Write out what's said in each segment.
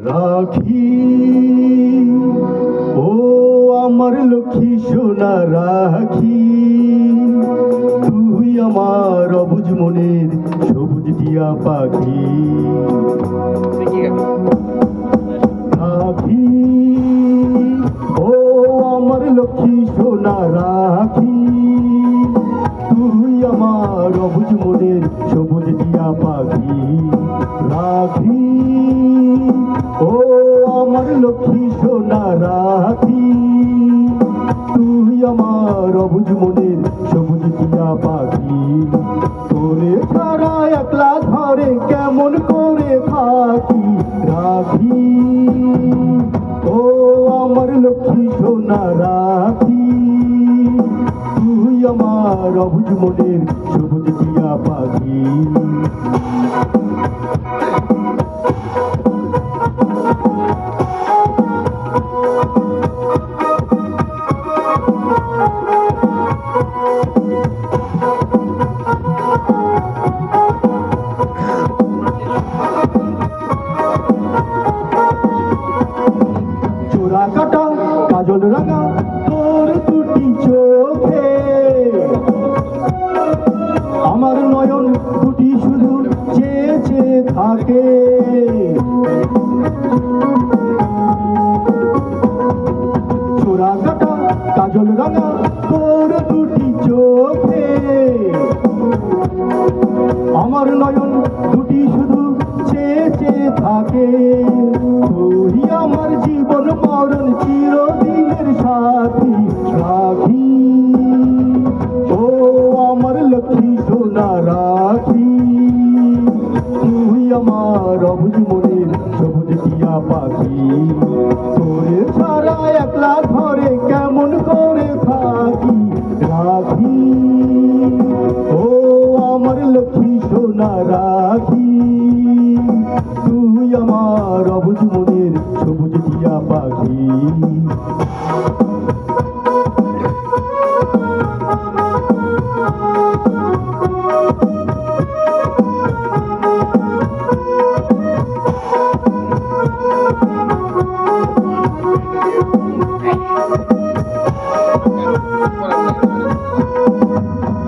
রাখি ও আমার লক্ষ্মী সোনা রাখি, তুই আমার অবুঝ মনের সবুজ টিয়া পাখি। রাখি ও আমার লক্ষ্মী সোনা রাখি, তুই আমার অবুঝ মনের সবুজ টিয়া পাখি। রাখি ও আমার লক্ষ্মী সোনা রাখি, তুই আমার অবুঝ মনের সবুজ টিয়া পাখি। তোরে ছাড়া একলা ঘরে কেমন করে থাকি। রাখি ও আমার লক্ষ্মী সোনা রাখি, তুই আমার অবুঝ মনের সবুজ টিয়া পাখি। চোরা কাটা কাজল রাঙা তোর দুটি চোখে, আমার নয়ন দুটি শুধু চেয়ে চেয়ে থাকে। চোরা কাটা কাজল রাঙা তোর দুটি চোখে, আমার নয়ন দুটি শুধু চেয়ে চেয়ে থাকে। তুই আমার জীবন মরণ চিরদিনের সাথী। রাখি ও আমার লক্ষ্মী সোনা রাখি, তুই আমার অবুঝ মনের সবুজ টিয়া পাখি। তোরে ছাড়া একলা ঘরে কেমন করে থাকি। রাখি ও আমার লক্ষ্মী সোনা রাখি, তুই আমার অবুঝ মনের সবুজ টিয়া পাখি।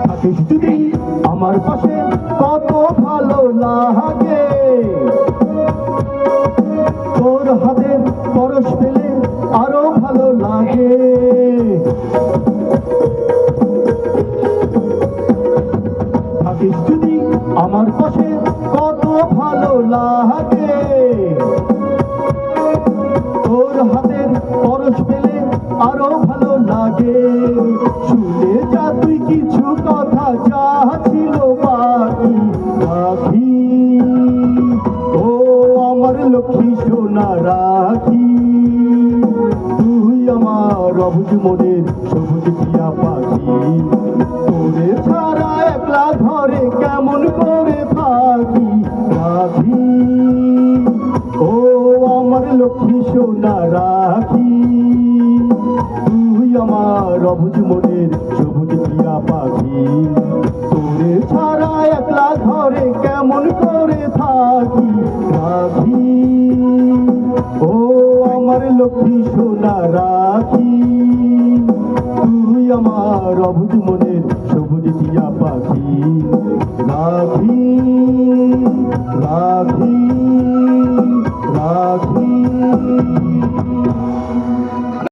থাকিস যদি আমার পাশে কত ভালো লাগে, তোর হাতের পরশ পেলে আরো ভালো লাগে। থাকিস যদি আমার পাশে কত ভালো লাগে, তোর হাতের পরশ পেলে আরো ভালো লাগে। শুনে যা তুই কিছু কথা যা ছিল বাকি। রাখি ও আমার লক্ষ্মী সোনা রাখি, তুই আমার অবুঝ মনের সবুজ টিয়া পাখি। তোরে ছাড়া একলা ঘরে কেমন করে থাকি। রাখি ও আমার লক্ষ্মী সোনা রাখি, তুই আমার অবুঝ মনের সবুজ টিয়া পাখি। তোরে ছাড়া একলা ঘরে কেমন করে থাকি। রাখি ও আমার লক্ষ্মী সোনা রাখি, তুই আমার অবুঝ মনের